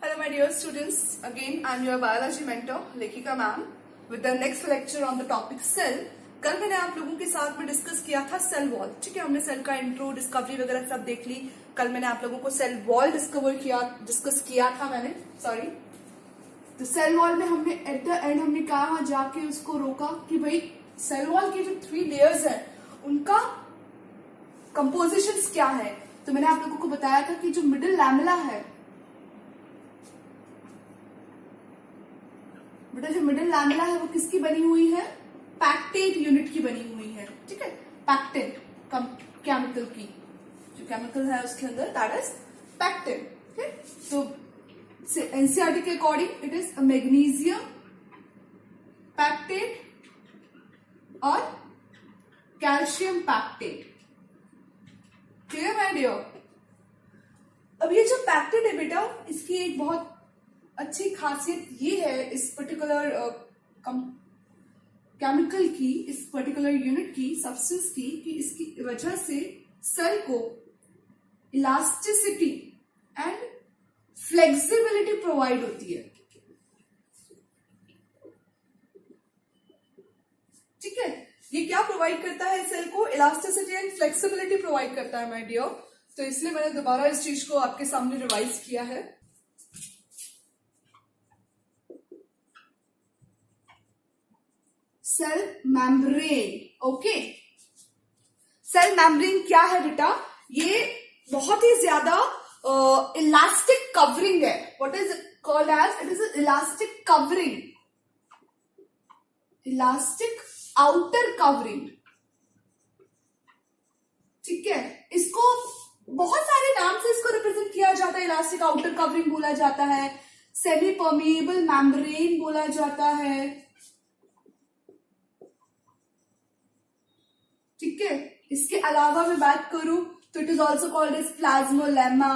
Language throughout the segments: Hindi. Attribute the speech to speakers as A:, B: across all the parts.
A: Hello my dear students, again I am your biology mentor लेखिका ma'am with the next lecture on the topic cell। कल मैंने आप लोगों के साथ में डिस्कस किया था सेल वॉल, ठीक है। हमने सेल का इंट्रो डिस्कवरी वगैरह सब देख ली। कल मैंने आप लोगों को सेल वॉल डिस्कस किया था मैंने, सॉरी। तो सेल वॉल में हमने एट द एंड हमने कहा जाके उसको रोका कि भाई सेल वॉल की जो 3 लेयर्स है उनका कंपोजिशन क्या है। तो मैंने आप लोगों को बताया था कि जो मिडिल लैमेला है, बेटा जो मिडिल लैमेला है वो किसकी बनी हुई है? पैक्टेट यूनिट की बनी हुई है, ठीक है। पैक्टेट केमिकल की जो केमिकल है उसके अंदर दैट इज पैक्टेट, ठीक है। तो एनसीईआरटी के according it is magnesium pectate और calcium pectate, clear my dear. अब ये जो पैक्टेट है बेटा, इसकी एक बहुत अच्छी खासियत ये है इस पर्टिकुलर केमिकल की, इस पर्टिकुलर यूनिट की, सब्सटेंस की, कि इसकी वजह से सेल को इलास्टिसिटी एंड फ्लेक्सिबिलिटी प्रोवाइड होती है, ठीक है। ये क्या प्रोवाइड करता है? सेल को इलास्टिसिटी एंड फ्लेक्सिबिलिटी प्रोवाइड करता है माय डियर। तो इसलिए मैंने दोबारा इस चीज को आपके सामने रिवाइज किया है। Cell membrane, okay. Cell membrane क्या है बेटा? ये बहुत ही ज्यादा इलास्टिक कवरिंग है। What is called as? It is elastic covering, elastic outer covering, ठीक है। इसको बहुत सारे नाम से इसको रिप्रेजेंट किया जाता है। इलास्टिक आउटर कवरिंग बोला जाता है, सेमी परमिएबल मेम्ब्रेन बोला जाता है, ठीक है। इसके अलावा मैं बात करूं तो it is also called as plasmalemma,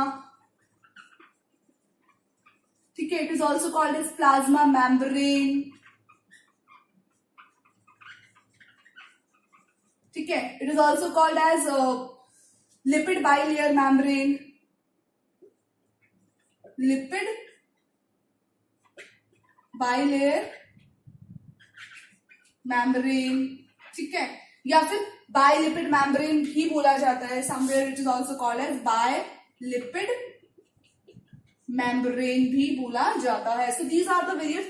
A: ठीक है। It is also called as plasma membrane, ठीक है। It is also called as lipid bilayer membrane, lipid bilayer membrane, ठीक है। या फिर बायलिपिड मेम्ब्रेन भी बोला जाता है। Somewhere it is also called as bilipid membrane भी बोला जाता है। So these are the various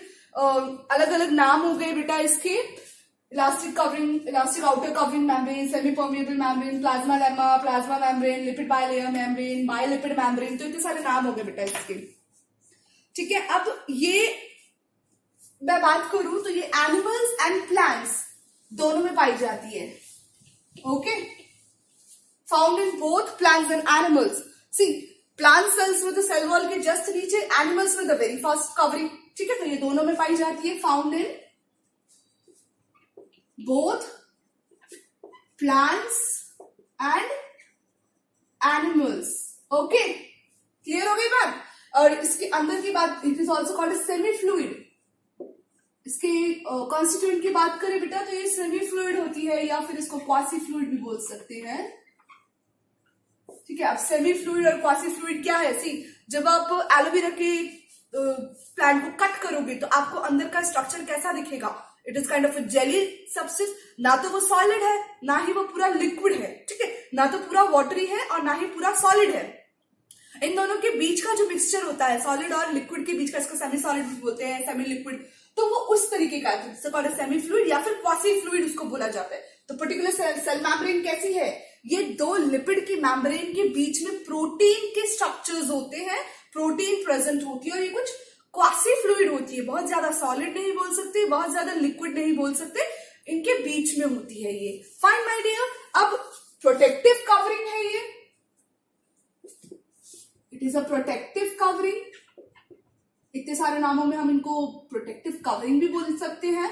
A: अलग अलग नाम हो गए बेटा इसके। Elastic covering, elastic outer covering membrane, semi permeable membrane, plasma lemma, plasma membrane, lipid bilayer membrane, bilipid membrane. तो इतने सारे नाम हो गए बेटा इसके, ठीक है। अब ये मैं बात करूं तो ये एनिमल्स एंड प्लांट्स दोनों में पाई जाती है, okay. Found in both plants and animals. See, plant cells में तो सेल वॉल के जस्ट नीचे, एनिमल्स में द वेरी फर्स्ट कवरिंग, ठीक है। तो ये दोनों में पाई जाती है। Found in both plants and animals, okay. Clear हो गई बात? और इसके अंदर की बात, it is also called semi fluid. इसके कॉन्स्टिट्यूएंट की बात करें बेटा तो ये सेमी फ्लूइड होती है, या फिर इसको क्वासी फ्लूइड भी बोल सकते हैं, ठीक है। अब सेमी फ्लूइड और क्वासी फ्लूइड क्या है? सी, जब आप एलोवेरा के प्लांट को कट करोगे तो आपको अंदर का स्ट्रक्चर कैसा दिखेगा? It is kind of jelly substance. ना तो वो सॉलिड है, ना ही वो पूरा लिक्विड है, ठीक है। ना तो पूरा वाटरी है और ना ही पूरा सॉलिड है। इन दोनों के बीच का जो मिक्सचर होता है, सॉलिड और लिक्विड के बीच का, इसको सेमी सॉलिड भी बोलते हैं, सेमी लिक्विड। तो वो उस तरीके का है, सेमी फ्लूइड या फिर क्वासी फ्लूइड उसको बोला जाता है। तो पर्टिकुलर सेल मेम्ब्रेन कैसी है? ये दो लिपिड की मेम्ब्रेन के बीच में प्रोटीन के स्ट्रक्चर्स होते हैं, प्रोटीन प्रेजेंट होती है, और ये कुछ क्वासी फ्लूइड होती है। बहुत ज्यादा सॉलिड नहीं बोल सकते, बहुत ज्यादा लिक्विड नहीं बोल सकते, इनके बीच में होती है ये। Fine my dear. अब प्रोटेक्टिव कवरिंग है ये, it is a protective covering. इतने सारे नामों में हम इनको प्रोटेक्टिव कवरिंग भी बोल सकते हैं।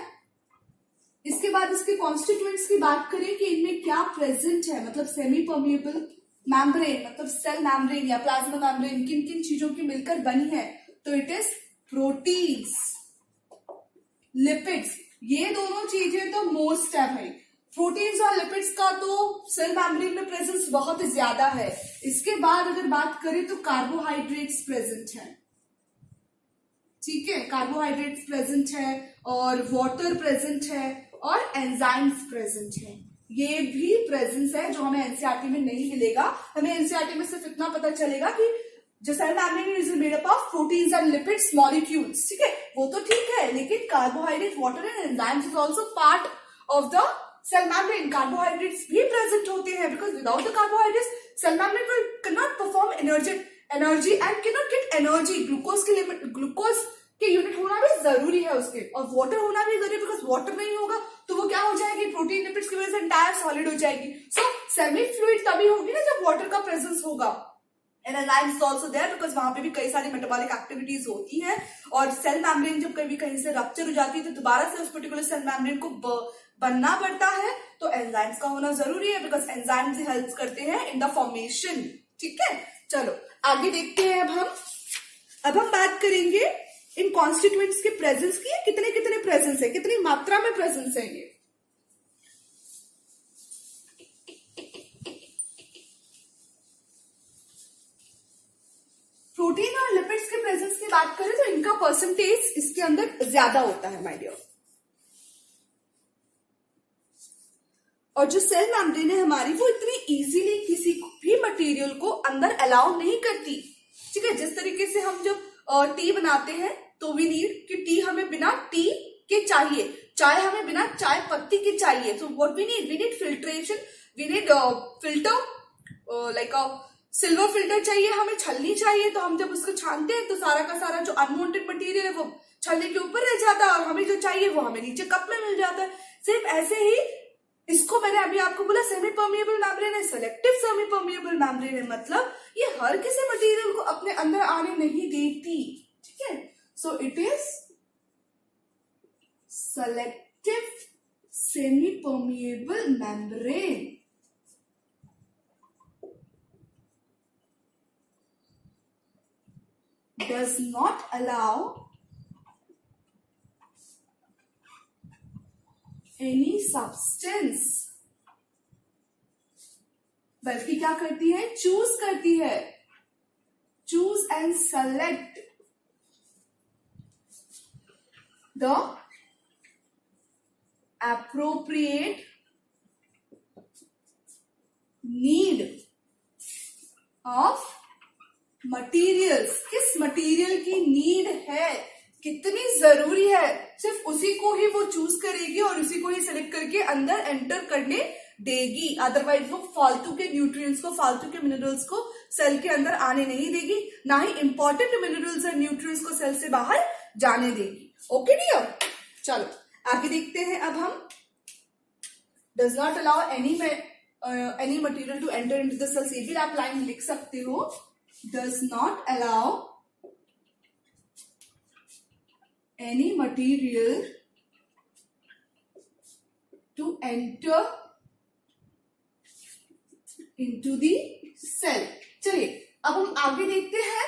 A: इसके बाद इसके कॉन्स्टिट्यूएंट्स की बात करें कि इनमें क्या प्रेजेंट है, मतलब सेमी परमिएबल मेम्ब्रेन, मतलब सेल मेम्ब्रेन या प्लाज्मा मेम्ब्रेन किन किन चीजों की मिलकर बनी है? तो इट इज प्रोटीन्स, लिपिड्स। ये दोनों चीजें तो मोस्ट है भाई। प्रोटीन्स और लिपिड्स का तो सेल मेम्ब्रेन में प्रेजेंस बहुत ज्यादा है। इसके बाद अगर बात करें तो कार्बोहाइड्रेट्स प्रेजेंट है, ठीक है, कार्बोहाइड्रेट्स प्रेजेंट है और वाटर प्रेजेंट है और एंजाइम्स प्रेजेंट है। ये भी प्रेजेंस है जो हमें एनसीईआरटी में नहीं मिलेगा। हमें एनसीईआरटी में सिर्फ इतना पता चलेगा कि जो cell membrane is made up of proteins and lipids molecules, ठीक है, वो तो ठीक है, लेकिन carbohydrate, water and enzymes is also part of the cell membrane. Carbohydrates भी प्रेजेंट होते हैं because without the carbohydrates cell membrane will cannot perform energy and cannot get energy. Glucose के यूनिट होना भी जरूरी है उसके, और वाटर होना भी जरूरी है बिकॉज वाटर नहीं होगा तो वो क्या हो जाएगी, प्रोटीन लिपिड्स की वजह से एंटायर सॉलिड हो जाएगी। सो सेमी फ्लूइड तभी होगी ना जब वाटर का प्रेजेंस होगा। And enzymes also there because वहां पे भी कई सारी मेटाबॉलिक एक्टिविटीज होती हैं, और सेल मेम्ब्रेन जब कभी कहीं से रप्चर हो जाती है तो दोबारा से उस पर्टिकुलर सेल मेम्ब्रेन को बनना पड़ता है, तो एंजाइम्स का होना जरूरी है बिकॉज एंजाइम्स हेल्प करते हैं इन द फॉर्मेशन। ठीक है, चलो आगे देखते हैं। अब हम बात करेंगे इन कॉन्स्टिट्यूएंट्स के प्रेजेंस की, कितने कितने प्रेजेंस है, कितनी मात्रा में प्रेजेंस है ये। प्रोटीन और लिपिड्स के प्रेजेंस की बात करें तो इनका परसेंटेज इसके अंदर ज्यादा होता है माय डियर। और जो सेल मेम्ब्रेन है हमारी, वो इतनी इजीली किसी भी मटेरियल को अंदर अलाउ नहीं करती। ठीक है, जिस तरीके से हम जब टी बनाते हैं तो वी नीड कि टी हमें बिना टी के चाहिए, चाय हमें बिना चाय पत्ती के चाहिए। तो what we need filtration, we need filter, like a silver filter चाहिए, हमें छलनी चाहिए। तो हम जब उसको छानते हैं तो सारा का सारा जो अनवांटेड मटेरियल है वो छलनी के ऊपर रह जाता है और हमें जो चाहिए वो हमें नीचे कप में मिल जाता है। सिर्फ ऐसे ही इसको मैंने अभी आपको बोला सेमी परमिएबल मेम्ब्रेन है, सेलेक्टिव सेमी परमिएबल मेम्ब्रेन है, मतलब ये हर किसी मटेरियल को अपने अंदर आने नहीं देती। ठीक है, so it is selective semi permeable membrane. Does not allow any substance, बल्कि क्या करती है, चूज करती है, choose and select the appropriate need of materials. किस मटीरियल की नीड है, कितनी जरूरी है, सिर्फ उसी को ही वो चूज करेगी और उसी को ही सेलेक्ट करके अंदर एंटर करने देगी। अदरवाइज वो फालतू के न्यूट्रिएंट्स को, फालतू के मिनरल्स को सेल के अंदर आने नहीं देगी, ना ही इंपॉर्टेंट मिनरल्स और न्यूट्रिएंट्स को सेल से बाहर जाने देगी। ओके डियर, चलो आगे देखते हैं। अब हम does not allow any material to enter into the cells, ये भी आप लाइन लिख सकते हो, does not allow any material to enter into the cell। चलिए अब हम आगे देखते हैं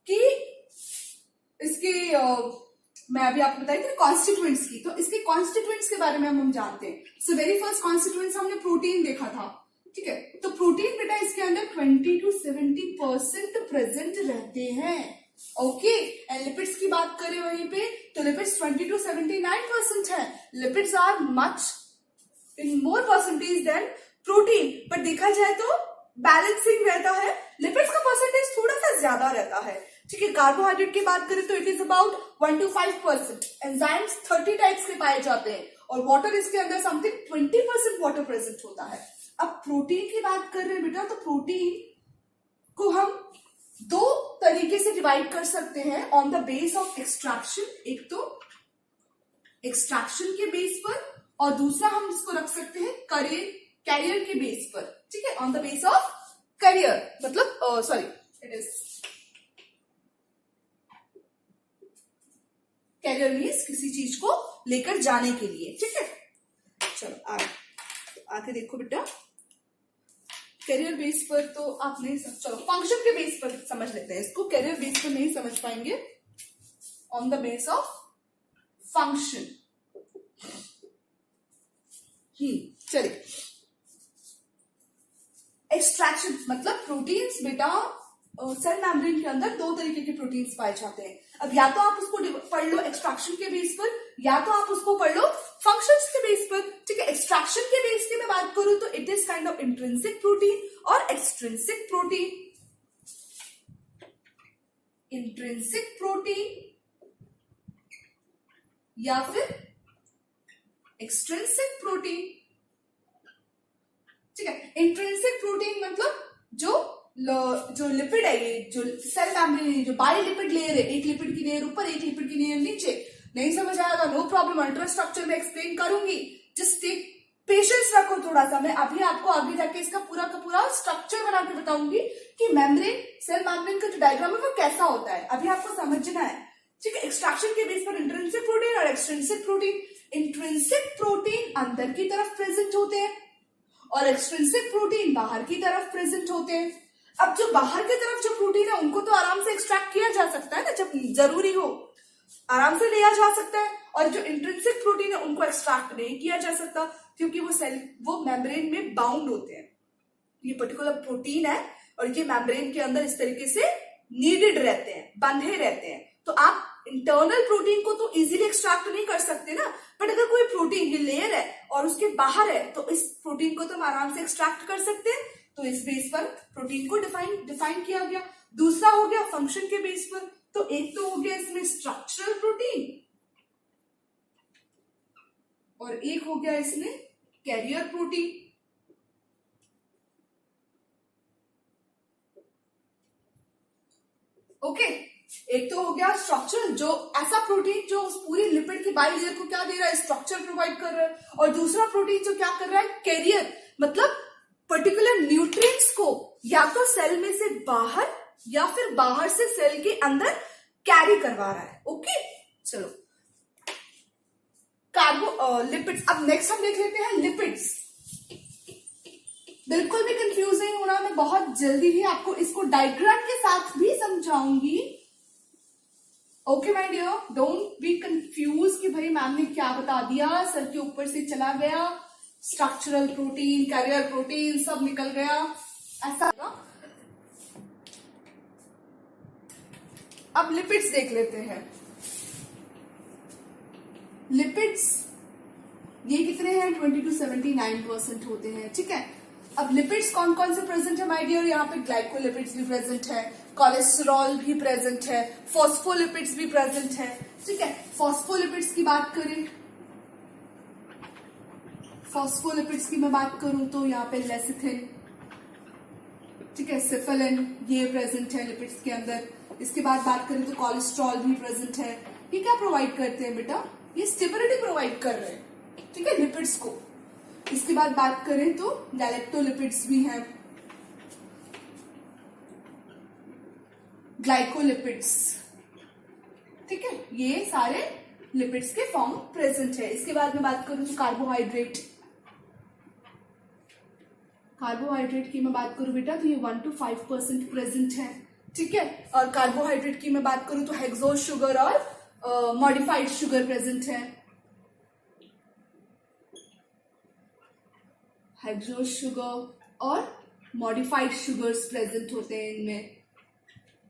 A: कि इसके मैं अभी आपको बताई थी कॉन्स्टिट्यूएंट्स की, तो इसके कॉन्स्टिट्यूएंट्स के बारे में हम जानते हैं। सो वेरी फर्स्ट कॉन्स्टिट्यूएंट्स हमने प्रोटीन देखा था। ठीक है, तो प्रोटीन बेटा इसके अंदर 20 to 70% प्रेजेंट रहते हैं। ओके, एंड लिपिड्स की बात करें वहीं पे तो लिपिड्स 20 to 79% है। Lipids are much in more percentage than protein, but देखा जाए तो बैलेंसिंग रहता है, लिपिड्स का परसेंटेज थोड़ा सा ज्यादा रहता है। ठीक है, कार्बोहाइड्रेट की बात करें तो it is about 1 to 5%, enzymes 30 types के पाए जाते हैं, और वाटर इसके अंदर समथिंग 20% वाटर प्रेजेंट होता है। अब प्रोटीन की बात कर रहे हैं बेटा, तो प्रोटीन को हम दो तरीके से डिवाइड कर सकते हैं on the base of extraction. एक तो एक्सट्रैक्शन के बेस पर, और दूसरा हम इसको रख सकते हैं कैरियर के बेस पर। ठीक है, on the base of carrier, मतलब sorry it is carrier means किसी चीज को लेकर जाने के लिए। ठीक है, चलो आगे देखो बेटा, कैरियर बेस पर तो आप नहीं समझ, चलो फंक्शन के बेस पर समझ लेते हैं इसको, कैरियर बेस पर नहीं समझ पाएंगे, on the base of function. चलिए, एक्सट्रैक्शन मतलब प्रोटीन्स बेटा, सेल मेम्ब्रेन के अंदर दो तरीके के प्रोटीन्स पाए जाते हैं। अब या तो आप उसको पढ़ लो एक्सट्रैक्शन के बेस पर, या तो आप उसको पढ़ लो फंक्शंस के बेस पर। ठीक है, एक्सट्रैक्शन के बेस की मैं बात करूं तो it is kind of intrinsic protein और एक्सट्रिंसिक प्रोटीन। इंट्रिंसिक प्रोटीन या फिर एक्सट्रिंसिक प्रोटीन। ठीक है, इंट्रिंसिक प्रोटीन मतलब जो लिपिड है, ये जो सेल मेम्ब्रेन, जो बायोलिपिड लेयर है, एक लिपिड की लेयर ऊपर, एक लिपिड की लेयर नीचे। नहीं समझ आएगा, नो प्रॉब्लम, अल्ट्रा स्ट्रक्चर में एक्सप्लेन करूंगी, जस्ट टेक पेशेंस रखो थोड़ा सा। मैं अभी आपको आगे जाके इसका पूरा का पूरा स्ट्रक्चर बना के बताऊंगी कि मेम्ब्रेन, सेल मेम्ब्रेन का जो डायग्राम है वो कैसा होता है, अभी आपको समझना है। ठीक है, एक्सट्रैक्शन के बेस पर इंट्रिंसिक प्रोटीन और एक्सट्रिंसिक प्रोटीन। इंट्रिंसिक प्रोटीन अंदर की तरफ प्रेजेंट होते हैं और एक्सट्रिंसिक प्रोटीन बाहर की तरफ प्रेजेंट होते हैं। अब जो बाहर की तरफ जो प्रोटीन है उनको तो आराम से एक्सट्रैक्ट किया जा सकता है ना, जब जरूरी हो आराम से लिया जा सकता है, और जो इंट्रिंसिक प्रोटीन है उनको एक्सट्रैक्ट नहीं किया जा सकता क्योंकि वो मेम्ब्रेन में बाउंड होते हैं। ये पर्टिकुलर प्रोटीन है और ये मेम्ब्रेन के अंदर इस तरीके से नीडेड रहते हैं, बंधे रहते हैं। तो आप इंटरनल प्रोटीन को तो इजीली एक्सट्रैक्ट नहीं कर सकते ना, बट अगर कोई प्रोटीन ये लेयर है और उसके बाहर है तो इस प्रोटीन को तो हम आराम से एक्सट्रैक्ट कर सकते हैं। तो इस बेस पर प्रोटीन को डिफाइन किया गया। दूसरा हो गया फंक्शन के बेस पर, तो एक तो हो गया इसमें स्ट्रक्चरल प्रोटीन और एक हो गया इसमें कैरियर प्रोटीन। ओके, एक तो हो गया स्ट्रक्चर, जो ऐसा प्रोटीन जो उस पूरी लिपिड की बाई लेयर को क्या दे रहा है, स्ट्रक्चर प्रोवाइड कर रहा है, और दूसरा प्रोटीन जो क्या कर रहा है, कैरियर, मतलब पर्टिकुलर न्यूट्रिएंट्स को या तो सेल में से बाहर या फिर बाहर से सेल के अंदर कैरी करवा रहा है। ओके, चलो लिपिड्स। अब नेक्स्ट हम देख लेते हैं लिपिड्स। बिल्कुल भी कंफ्यूज नहीं होना, मैं बहुत जल्दी ही आपको इसको डायग्राम के साथ भी समझाऊंगी। Okay my dear, don't be confuse कि भाई मैम ने क्या बता दिया, सर के ऊपर से चला गया, स्ट्रक्चरल प्रोटीन, कैरियर प्रोटीन सब निकल गया, ऐसा। अब लिपिड्स देख लेते हैं। लिपिड्स ये कितने हैं, 20 to 79% होते हैं। ठीक है, अब लिपिड्स कौन कौन से प्रेजेंट है माय डियर, यहाँ पे ग्लाइकोलिपिड्स भी प्रेजेंट है, कोलेस्ट्रॉल भी प्रेजेंट है, फॉस्फोलिपिड्स भी प्रेजेंट है। ठीक है, फॉस्फोलिपिड्स की बात करें, फॉस्फोलिपिड्स की मैं बात करूं तो यहाँ पे लेसिथिन, ठीक है, सिफिलिन, ये प्रेजेंट है लिपिड्स के अंदर। इसके बाद बात करें तो कोलेस्ट्रॉल भी प्रेजेंट है। ये क्या प्रोवाइड करते हैं बेटा, ये स्टेबिलिटी प्रोवाइड कर रहे हैं, ठीक है, लिपिड्स को। इसके बाद बात करें तो गैलेक्टोलिपिड्स भी हैं, ग्लाइकोलिपिड्स, ठीक है, ये सारे लिपिड्स के फॉर्म प्रेजेंट है। इसके बाद में बात करूं तो कार्बोहाइड्रेट, कार्बोहाइड्रेट की मैं बात करूं बेटा तो ये 1 to 5% प्रेजेंट है, ठीक है। और कार्बोहाइड्रेट की मैं बात करूं तो हेक्सोज शुगर और मॉडिफाइड शुगर प्रेजेंट है, हेक्सोज शुगर और मॉडिफाइड शुगर्स प्रेजेंट होते हैं इनमें,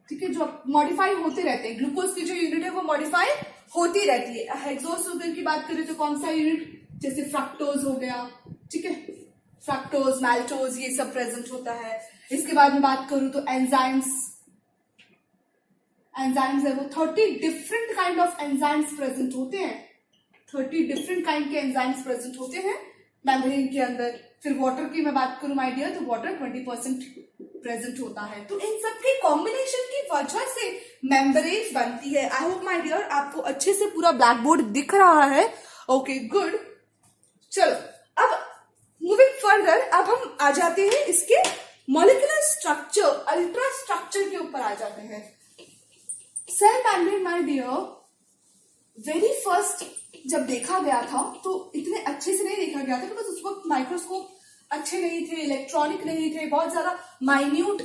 A: ठीक है, जो मॉडिफाई होते रहते हैं। ग्लूकोज की जो यूनिट है वो मॉडिफाई होती रहती है। हेक्सोज शुगर की बात करें तो कौन सा यूनिट, जैसे फ्रक्टोज हो गया, ठीक है, फ्रक्टोज, मैल्टोज, ये सब प्रेजेंट होता है। इसके बाद में बात करूं तो एंजाइम्स, एंजाइम्स है वो 30 different kind of enzymes present होते हैं, 30 डिफरेंट काइंड के एंजाइम्स प्रेजेंट होते हैं मेम्ब्रेन के अंदर। फिर वाटर की मैं बात करूं माय डियर तो वाटर 20% प्रेजेंट होता है। तो इन सब के कॉम्बिनेशन की वजह से मेम्ब्रेन बनती है। आई होप माय डियर आपको अच्छे से पूरा ब्लैक बोर्ड दिख रहा है। ओके गुड, चलो अब मूविंग फर्दर, अब हम आ जाते हैं इसके मॉलिक्यूलर स्ट्रक्चर, अल्ट्रा स्ट्रक्चर के ऊपर आ जाते हैं। Cell membrane my dear very first जब देखा गया था तो इतने अच्छे से नहीं देखा गया था, बिकॉज उस वक्त माइक्रोस्कोप अच्छे नहीं थे, इलेक्ट्रॉनिक नहीं थे, बहुत ज्यादा माइन्यूट,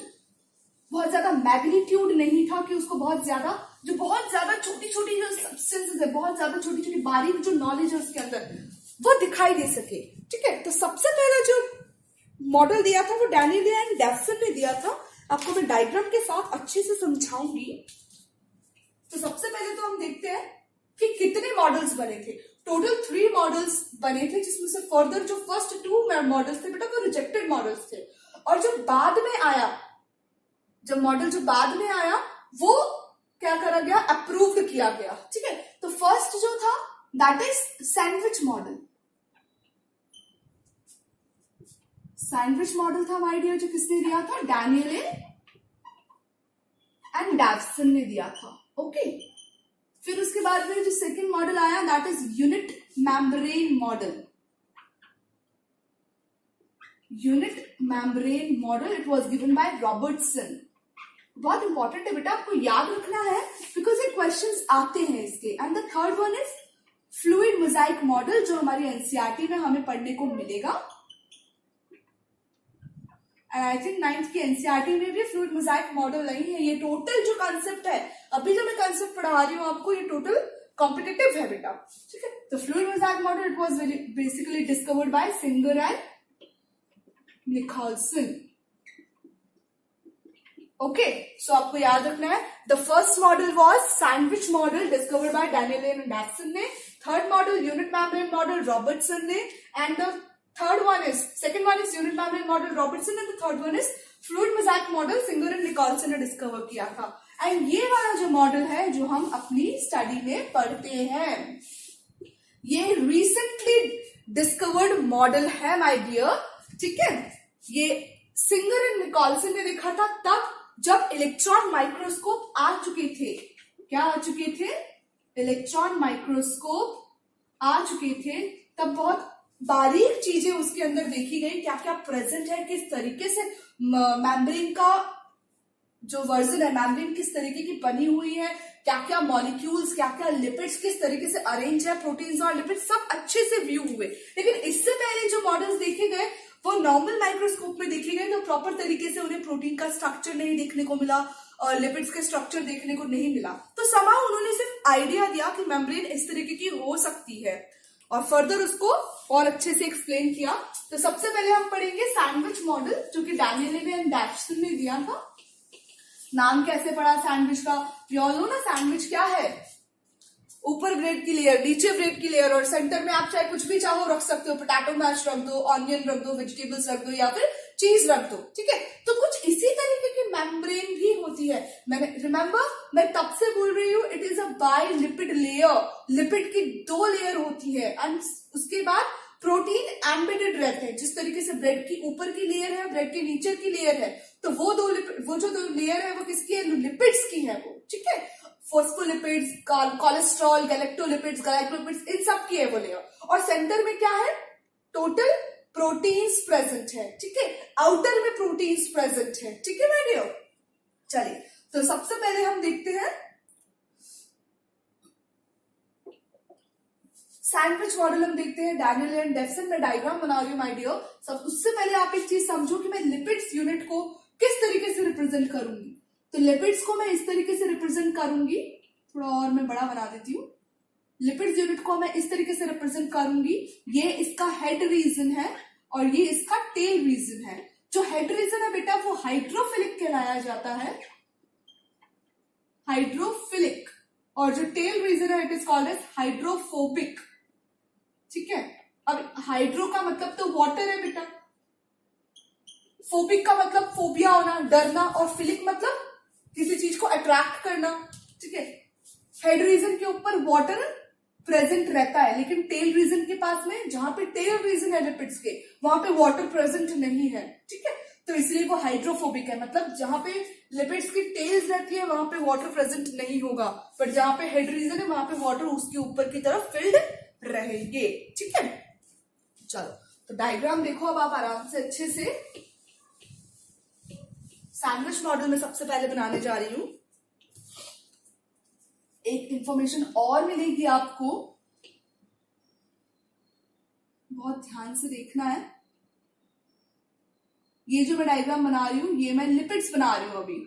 A: बहुत ज्यादा मैग्नीट्यूड नहीं था कि उसको बहुत ज्यादा छोटी छोटी जो सब्सटेंसेस है, बहुत ज्यादा छोटी छोटी बारीक जो नॉलेज है उसके अंदर वो दिखाई दे सके, ठीक है। तो सबसे पहला जो मॉडल दिया था वो डैनियल एंड डेफसन ने दिया था। आपको मैं डायग्राम के साथ अच्छे से समझाऊंगी। तो सबसे पहले तो हम देखते हैं कि कितने मॉडल्स बने थे। टोटल 3 मॉडल्स बने थे, जिसमें से फर्दर जो फर्स्ट 2 मॉडल्स थे बेटा वो रिजेक्टेड मॉडल्स थे, और जो बाद में आया, जब मॉडल जो बाद में आया वो क्या करा गया, अप्रूव्ड किया गया। ठीक है, तो फर्स्ट जो था that is sandwich model. Sandwich model था माय डियर, जो किसने दिया था, डैनियल एंड डैवसन ने दिया था। ओके, फिर उसके बाद में जो सेकंड मॉडल आया that is unit membrane model. Unit membrane model, it was given by Robertson. बहुत इंपॉर्टेंट है बेटा, आपको याद रखना है बिकॉज ये क्वेश्चंस आते हैं इसके। And the third one is fluid mosaic model, जो हमारी एनसीईआरटी में हमें पढ़ने को मिलेगा। एंड आई थिंक 9th की एनसीईआरटी में भी फ्लूइड मोजाइक मॉडल नहीं है। ये टोटल जो कंसेप्ट है, अभी जो मैं कंसेप्ट पढ़ा रही हूँ आपको, ये टोटल कॉम्पिटिटिव है बेटा। ठीक है, तो fluid mosaic model it was basically discovered by Singer and Nicolson. Okay, so आपको याद रखना है, the first model was sandwich model discovered by Daniel and Davson ने, third model unit membrane model Robertson ने, and the third one is, second one is unit membrane model Robertson, and the third one is fluid mosaic model Singer and Nicolson ने डिस्कवर किया था। एंड ये वाला जो मॉडल है जो हम अपनी स्टडी में पढ़ते हैं, ये रिसेंटली डिस्कवर्ड मॉडल है माय डियर। ठीक है, ये सिंगर एंड निकोलसन ने देखा था तब जब इलेक्ट्रॉन माइक्रोस्कोप आ चुके थे। क्या आ चुके थे, इलेक्ट्रॉन माइक्रोस्कोप आ चुके थे, तब बहुत बारीक चीजें उसके अंदर देखी गई, क्या क्या प्रेजेंट है, किस तरीके से मेम्ब्रेन का जो वर्जन है, मेम्ब्रेन किस तरीके की बनी हुई है, क्या क्या मॉलिक्यूल्स, क्या क्या लिपिड्स किस तरीके से अरेंज है, प्रोटीन्स और लिपिड्स सब अच्छे से व्यू हुए। लेकिन इससे पहले जो मॉडल्स देखे गए वो नॉर्मल माइक्रोस्कोप में देखे गए, तो प्रॉपर तरीके से उन्हें प्रोटीन का स्ट्रक्चर नहीं देखने को मिला और लिपिड्स के स्ट्रक्चर देखने को नहीं मिला। तो समाउ उन्होंने सिर्फ आइडिया दिया कि मेम्ब्रेन इस तरीके की हो सकती है, और फर्दर उसको और अच्छे से एक्सप्लेन किया। तो सबसे पहले हम पढ़ेंगे सैंडविच मॉडल, जो कि डैनियल एंड डैवसन ने दिया था। नाम कैसे पड़ा सैंडविच का, यू ऑल नो ना सैंडविच क्या है, ऊपर ब्रेड की लेयर, नीचे ब्रेड की लेयर, और सेंटर में आप चाहे कुछ भी चाहो रख सकते हो, पोटैटो मैश रख दो, ऑनियन रख दो, वेजिटेबल्स रख दो, या फिर चीज रख दो। ठीक है, तो कुछ इसी तरीके की मेम्ब्रेन भी होती है। मैंने रिमेम्बर, मैं तब से बोल रही हूँ, it is a by lipid layer, lipid की 2 लेयर होती है, एंड उसके बाद प्रोटीन एम्बेडेड रहते हैं। जिस तरीके से ब्रेड की ऊपर की लेयर है, ब्रेड के नीचे की लेयर है, तो वो जो 2 लेयर है वो किसकी है, लिपिड्स की है वो। ठीक है, फॉस्फोलिपिड्स, कोलेस्ट्रॉल, गैलेक्टोलिपिड्स, ग्लाइकोलिपिड्स, इन सब की है वो लेयर। और सेंटर में क्या है, टोटल प्रोटीन्स प्रेजेंट है। ठीक है, आउटर में प्रोटीन्स प्रेजेंट है। ठीक है माय डियर, चलिए तो सबसे पहले हम देखते हैं सैंडविच मॉडल। हम देखते हैं डैनियल एंड डैवसन, में डायग्राम बना रही हूँ माय डियर। सब उससे पहले आप एक चीज समझो कि मैं लिपिड्स यूनिट को किस तरीके से रिप्रेजेंट करूंगी। तो लिपिड्स को मैं इस तरीके से रिप्रेजेंट करूंगी, थोड़ा और मैं बड़ा बना देती हूँ। लिपिड्स यूनिट को मैं इस तरीके से रिप्रेजेंट करूंगी, ये इसका हेड रीजन है और ये इसका टेल रीजन है। जो हेड रीजन है बेटा वो हाइड्रोफिलिक कहलाया जाता है, हाइड्रोफिलिक, और जो टेल रीजन है it is called as hydrophobic. ठीक है, अब हाइड्रो का मतलब तो वाटर है बेटा, फोबिक का मतलब फोबिया होना, डरना, और फिलिक मतलब किसी चीज को अट्रैक्ट करना। ठीक है, हेड रीजन के ऊपर वाटर प्रेजेंट रहता है, लेकिन टेल रीजन के पास में, जहां पे टेल रीजन है लिपिड्स के, वहां पे वाटर प्रेजेंट नहीं है। ठीक है, तो इसलिए वो हाइड्रोफोबिक है, मतलब जहां पे लिपिड्स की टेल्स रहती है वहां पे वाटर प्रेजेंट नहीं होगा, पर जहां पे हेड रीजन है वहां पे वाटर उसके ऊपर की तरफ फिल्ड रहेंगे। ठीक है, चलो तो डायग्राम देखो अब आप आराम से अच्छे से। सैंडविच मॉडल में सबसे पहले बनाने जा रही हूं, एक इंफॉर्मेशन और मिलेगी आपको, बहुत ध्यान से देखना है। ये जो मैं डायग्राम बना रही हूं ये मैं लिपिड्स बना रही हूं अभी।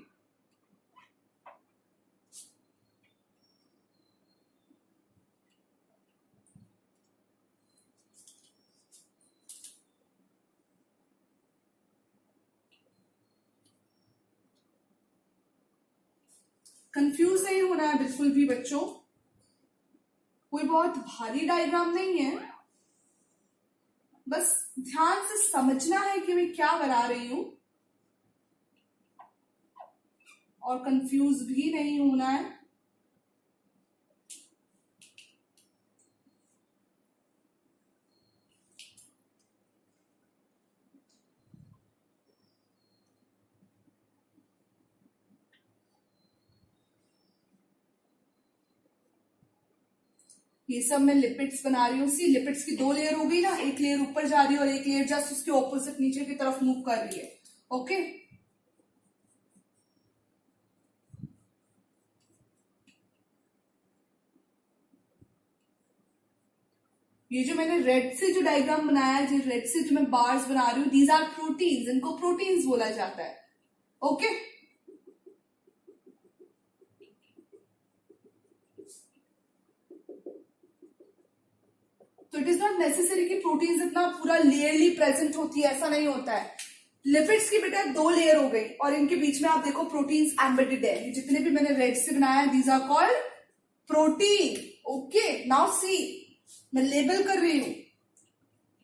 A: कंफ्यूज नहीं होना है बिल्कुल भी बच्चों, कोई बहुत भारी डायग्राम नहीं है, बस ध्यान से समझना है कि मैं क्या बना रही हूं और कंफ्यूज भी नहीं होना है। ये सब मैं लिपिड्स बना रही हूँ। सी लिपिड्स की 2 लेयर हो गई ना, एक लेयर ऊपर जा रही है और एक लेयर जस्ट उसके ऑपोजिट नीचे की तरफ मूव कर रही है। ओके, ये जो मैंने रेड से जो डायग्राम बनाया है, जो रेड से जो मैं बार्स बना रही हूँ, दीज आर प्रोटीन्स, इनको प्रोटीन्स बोला जाता है। ओके, तो इट इज नॉट नेसेसरी कि प्रोटीन्स इतना पूरा लेयरली प्रेजेंट होती है, ऐसा नहीं होता है। लिपिड्स की बेटा 2 लेयर हो गई और इनके बीच में आप देखो प्रोटीन्स एम्बेडेड है। जितने भी मैंने रेड से बनाया है, these are called protein. Okay, now see, मैं लेबल कर रही हूं,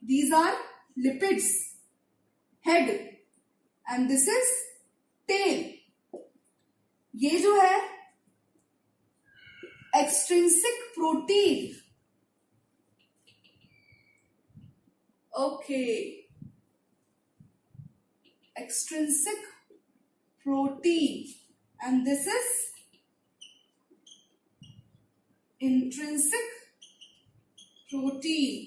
A: these are lipids head and this is tail. ये जो है extrinsic protein. Okay, extrinsic protein and this is intrinsic protein।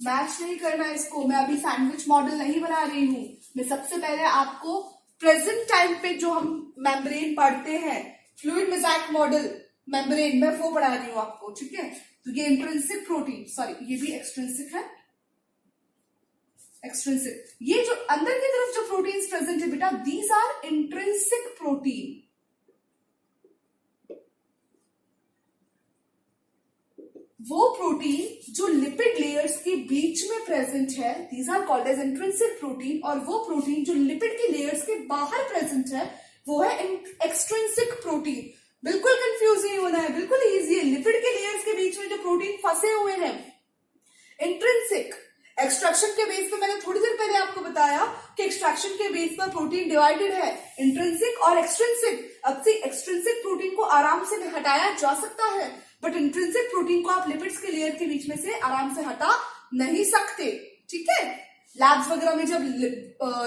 A: Match नहीं करना इसको, मैं अभी सैंडविच मॉडल नहीं बना रही हूं। मैं सबसे पहले आपको प्रेजेंट टाइम पे जो हम मेम्ब्रेन पढ़ते हैं, फ्लूइड मोज़ेक मॉडल मेम्ब्रेन, मैं वो पढ़ा रही हूं आपको। ठीक है, तो ये इंट्रिंसिक प्रोटीन, सॉरी ये भी एक्सट्रिंसिक है, एक्सट्रिंसिक। ये जो अंदर की तरफ जो प्रोटीन्स प्रेजेंट है बेटा, दीज आर इंट्रिंसिक प्रोटीन। वो प्रोटीन जो लिपिड लेयर्स के बीच में प्रेजेंट है, these are called as intrinsic protein. और वो प्रोटीन जो लिपिड के लेयर्स के बाहर प्रेजेंट है, वो है एक्सट्रिंसिक प्रोटीन। बिल्कुल कंफ्यूज नहीं होना है, बिल्कुल इजी है। लिपिड के लेयर्स के बीच में जो प्रोटीन फंसे हुए हैं, इंट्रिंसिक। एक्सट्रैक्शन के बेस पर मैंने थोड़ी देर पहले आपको बताया कि एक्सट्रैक्शन के बेस पर प्रोटीन डिवाइडेड है, इंट्रिंसिक और एक्सट्रिंसिक। अब से एक्सट्रिंसिक प्रोटीन को आराम से हटाया जा सकता है, बट इंट्रिंसिक प्रोटीन को आप लिपिड्स के लेयर के बीच में से आराम से हटा नहीं सकते। ठीक है, लैब्स वगैरह में जब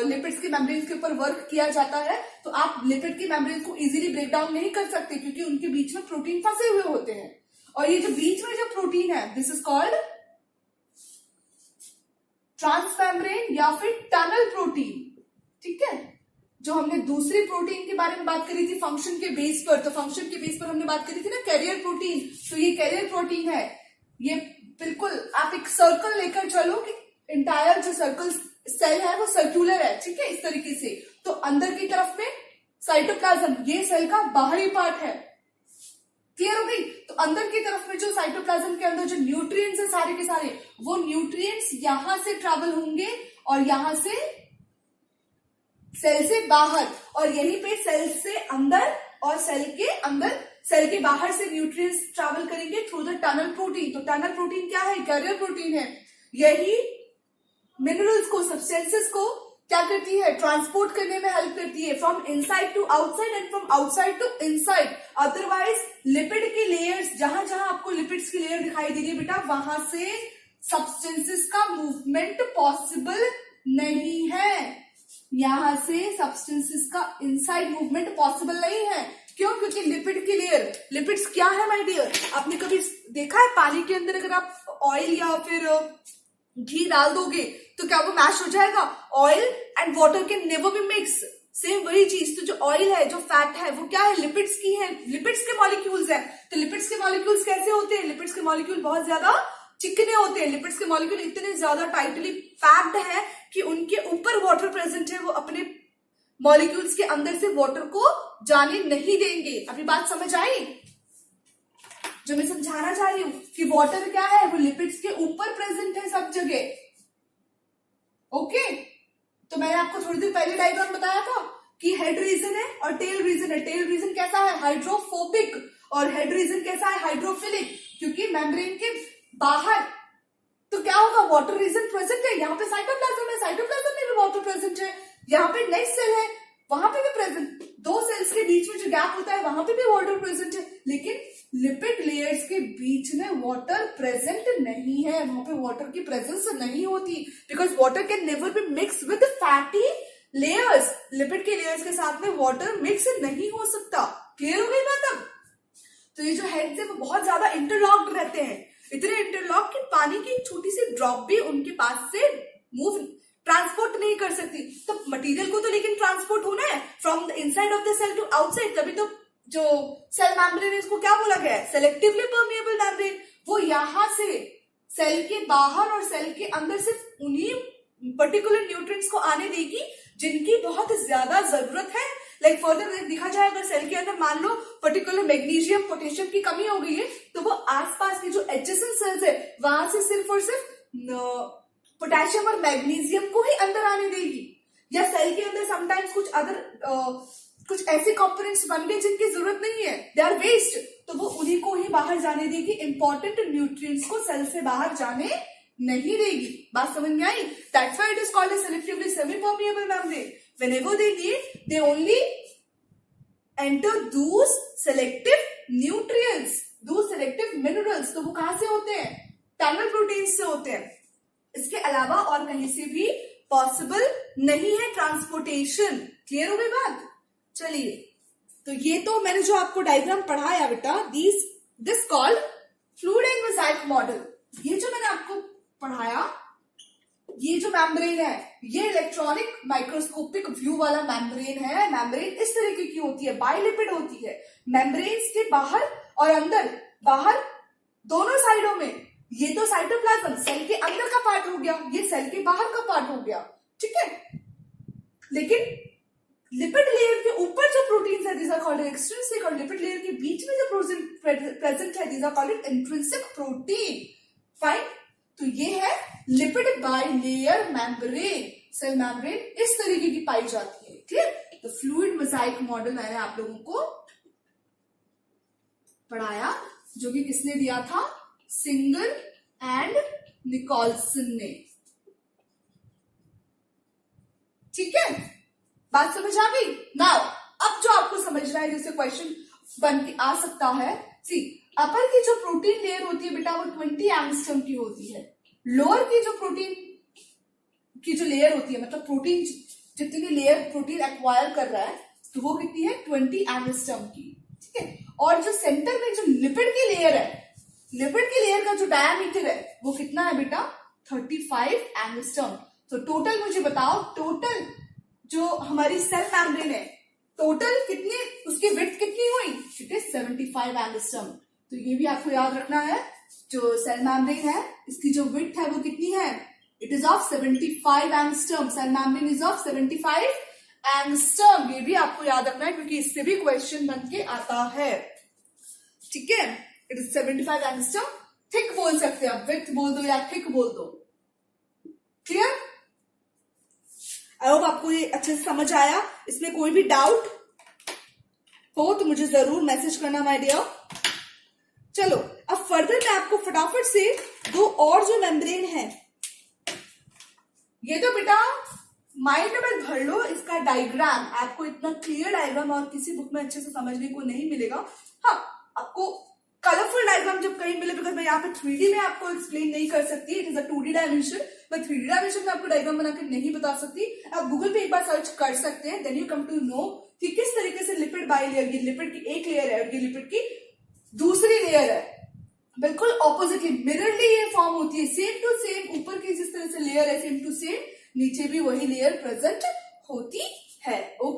A: लिपिड्स की मेम्ब्रेन्स के ऊपर वर्क किया जाता है, तो आप लिपिड की मेम्ब्रेन्स को इजीली ब्रेक डाउन नहीं कर सकते, क्योंकि उनके बीच में प्रोटीन फंसे हुए होते हैं। और ये जो बीच में जो प्रोटीन है, दिस इज कॉल्ड ट्रांसमेम्ब्रेन या फिर टनल प्रोटीन। ठीक है, जो हमने दूसरी प्रोटीन के बारे में बात करी थी फंक्शन के बेस पर, तो फंक्शन के बेस पर हमने बात करी थी ना कैरियर प्रोटीन, तो ये कैरियर प्रोटीन है। ये बिल्कुल आप एक सर्कल लेकर चलो कि इंटायर जो सर्कल सेल है वो सर्कुलर है। ठीक है, इस तरीके से। तो अंदर की तरफ में साइटोप्लाज्म, ये सेल का बाहरी पार्ट है। क्लियर हो गई? तो अंदर की तरफ में जो साइटोप्लाज्म के अंदर जो न्यूट्रिएंट्स है सारे के सारे, वो न्यूट्रिएंट्स यहां से ट्रैवल होंगे और यहां से सेल से बाहर, और यहीं पे सेल से अंदर और सेल के अंदर, सेल के बाहर से न्यूट्रिएंट्स ट्रैवल करेंगे थ्रू द टनल प्रोटीन। तो टनल प्रोटीन क्या है? कैरियर प्रोटीन है। यही मिनरल्स को, सब्सटेंसेस को क्या करती है? ट्रांसपोर्ट करने में हेल्प करती है, from inside to outside and from outside to inside. Otherwise lipid के लेयर्स, जहां जहां आपको लिपिड्स की लेयर दिखाई दे रही है बेटा, वहां से सब्सटेंसेस का मूवमेंट पॉसिबल नहीं है। यहां से सब्सटेंसेस का इनसाइड मूवमेंट पॉसिबल नहीं है। क्यों? क्योंकि लिपिड की लेयर, लिपिड्स क्या है माय डियर? आपने कभी देखा है पानी के अंदर अगर आप ऑयल या फिर घी डाल दोगे तो क्या वो मैश हो जाएगा? Oil and water can never be mix. Same वही चीज, तो जो ऑयल है, जो फैट है, वो क्या है? लिपिड्स की है, लिपिड्स के मॉलिक्यूल्स है। तो लिपिड्स के मॉलिक्यूल्स कैसे होते हैं? लिपिड्स के मॉलिक्यूल बहुत ज्यादा चिकने होते हैं। लिपिड्स के मॉलिक्यूल इतने ज्यादा टाइटली पैक्ड है कि उनके ऊपर वाटर प्रेजेंट है, वो अपने मॉलिक्यूल्स के अंदर से वाटर को जाने नहीं देंगे। अभी बात समझ आई? जो मैं समझाना चाह रही हूं कि वाटर क्या है, वो लिपिड्स के ऊपर प्रेजेंट है सब जगह। ओके, तो मैंने आपको थोड़ी देर पहले डायग्राम बताया था कि हेड रीजन है और टेल रीजन है। टेल रीजन कैसा है, हाइड्रोफोबिक, और हेड रीजन कैसा है, हाइड्रोफिलिक, क्योंकि मेम्ब्रेन के बाहर। तो क्या होगा, वाटर रीजन प्रेजेंट है, यहाँ पे साइटोप्लाज्म है, साइटोप्लाज्म में भी वाटर प्रेजेंट है, यहाँ पे नेक्स्ट सेल है वहां पे भी प्रेजेंट, दो सेल्स के बीच में जो गैप होता है वहां पे भी वाटर प्रेजेंट है, लेकिन लिपिड लेयर्स के बीच में वाटर प्रेजेंट नहीं है, वहां पे वाटर की प्रेजेंस नहीं होती, because water can never be mix with fatty layers. Lipid के लेयर्स के साथ में वाटर मिक्स नहीं हो सकता। क्लियर हो गई बात अब? तो ये जो हेड्स है वो बहुत ज्यादा इंटरलॉक्ड रहते हैं, इतने इंटरलॉक कि पानी की छोटी सी ड्रॉप भी उनके पास से मूव ट्रांसपोर्ट नहीं कर सकती। तो मटेरियल को तो लेकिन ट्रांसपोर्ट होना है from the inside of the cell to outside, तभी तो जो सेल मेम्ब्रेन है इसको क्या बोला गया है, सेलेक्टिवली परमिएबल मेम्ब्रेन। वो यहां से सेल के बाहर और सेल के अंदर सिर्फ उन्हीं पर्टिकुलर न्यूट्रिएंट्स को आने देगी जिनकी बहुत ज्यादा जरूरत है। लाइक फर्दर देखा जाए, अगर सेल के अंदर मान लो पर्टिकुलर मैग्नीशियम पोटेशियम की कमी हो गई है, तो वो आसपास के जो एडजेसेंट सेल्स है वहां से सिर्फ और सिर्फ पोटेशियम और मैग्नीशियम को ही अंदर आने देगी। या सेल के अंदर समटाइम्स कुछ ऐसे कंपोनेंट्स बन गए जिनकी जरूरत नहीं है, दे आर वेस्ट, तो वो उन्हीं को ही बाहर जाने देगी, इंपॉर्टेंट न्यूट्रिएंट्स को सेल से बाहर जाने नहीं देगी। बात समझ में आई? That's why it is called a selectively semi permeable membrane. Whenever they need, they only enter those selective nutrients, those selective minerals। तो वो कहां से होते हैं, टनल प्रोटीन्स से होते हैं। इसके अलावा और कहीं से भी पॉसिबल नहीं है ट्रांसपोर्टेशन। क्लियर हो गई बात? चलिए, तो ये तो मैंने जो आपको डायग्राम पढ़ाया बेटा, this called fluid and mosaic model. ये जो मैंने आपको पढ़ाया, ये जो मेम्ब्रेन है, ये इलेक्ट्रॉनिक माइक्रोस्कोपिक व्यू वाला मेम्ब्रेन है। मेम्ब्रेन इस तरीके की होती है, बाइलिपिड होती है। मेम्ब्रेन्स के बाहर और अंदर, बाहर दोनों साइडों में, ये तो साइटोप्लाज्म सेल के अंदर का पार्ट हो गया, ये सेल के बाहर का पार्ट हो गया, ठीक है। लेकिन लिपिड लेयर के ऊपर जो प्रोटीन्स है, दीज आर कॉल्ड एक्सट्रिंसिक, और लिपिड लेयर के बीच में जो प्रेजेंट है, these are called intrinsic protein. Fine, तो ये है lipid bilayer membrane. Cell membrane इस तरीके की पाई जाती है, ठीक। तो फ्लूइड मोज़ाइक मॉडल मैंने आप लोगों को पढ़ाया, जो कि किसने दिया था, सिंगर एंड निकोलसन ने, ठीक है। बात समझ आ गई? नाउ अब जो आपको समझना है, जैसे क्वेश्चन बन के आ सकता है, सी अपर की जो प्रोटीन लेयर होती है बेटा वो 20 एंगस्ट्रॉम की होती है। लोअर की जो प्रोटीन की जो लेयर होती है, मतलब प्रोटीन जितनी लेयर प्रोटीन एक्वायर कर रहा है, तो वो कितनी है, 20 एंगस्ट्रॉम की, ठीक है। और जो सेंटर में जो लिपिड की लेयर है, लिपिड की लेयर का जो डायमीटर है वो कितना है बेटा, 35 एंगस्ट्रॉम। तो टोटल मुझे बताओ, टोटल जो हमारी सेल मेम्ब्रेन है, टोटल कितनी, उसकी विड्थ कितनी हुई, इट इज 75 एंगस्ट्रॉम। तो ये भी आपको याद रखना है, जो सेल मेम्ब्रेन है इसकी जो विड्थ है वो कितनी है, it is of 75 angstrom. Cell membrane is of 75 angstrom, ये भी आपको याद रखना है क्योंकि इससे भी क्वेश्चन बन के आता है, ठीक है। It is 75 angstrom. थिक बोल सकते हैं, विड्थ बोल दो या थिक बोल दो। क्लियर? आई होप आपको ये अच्छे से समझ आया। इसमें कोई भी डाउट हो तो मुझे जरूर मैसेज करना माय डियर। चलो अब फर्दर मैं आपको फटाफट से दो और जो मेम्ब्रेन है, ये तो बेटा माइंड में भर लो इसका डायग्राम। आपको इतना क्लियर डायग्राम और किसी बुक में अच्छे से समझने को नहीं मिलेगा। हाँ, आपको कलरफुल डायग्राम जब कहीं मिले, बिकॉज मैं यहाँ पे 3D में आपको एक्सप्लेन नहीं कर सकती, it is a 2D dimension. मैं 3D डायमेंशन में आपको डायग्राम बना के नहीं बता सकती। आप गूगल पे एक बार सर्च कर सकते हैं, then you come to know कि किस तरीके से लिपिड बाइलेयर, ये लिपिड की एक लेयर है और ये लिपिड की दूसरी लेयर है, बिल्कुल ऑपोजिटली मिररली ये फॉर्म होती है, सेम टू सेम। ऊपर की जिस तरह से लेयर है सेम टू सेम, नीचे भी वही लेयर प्रेजेंट होती है। ओके।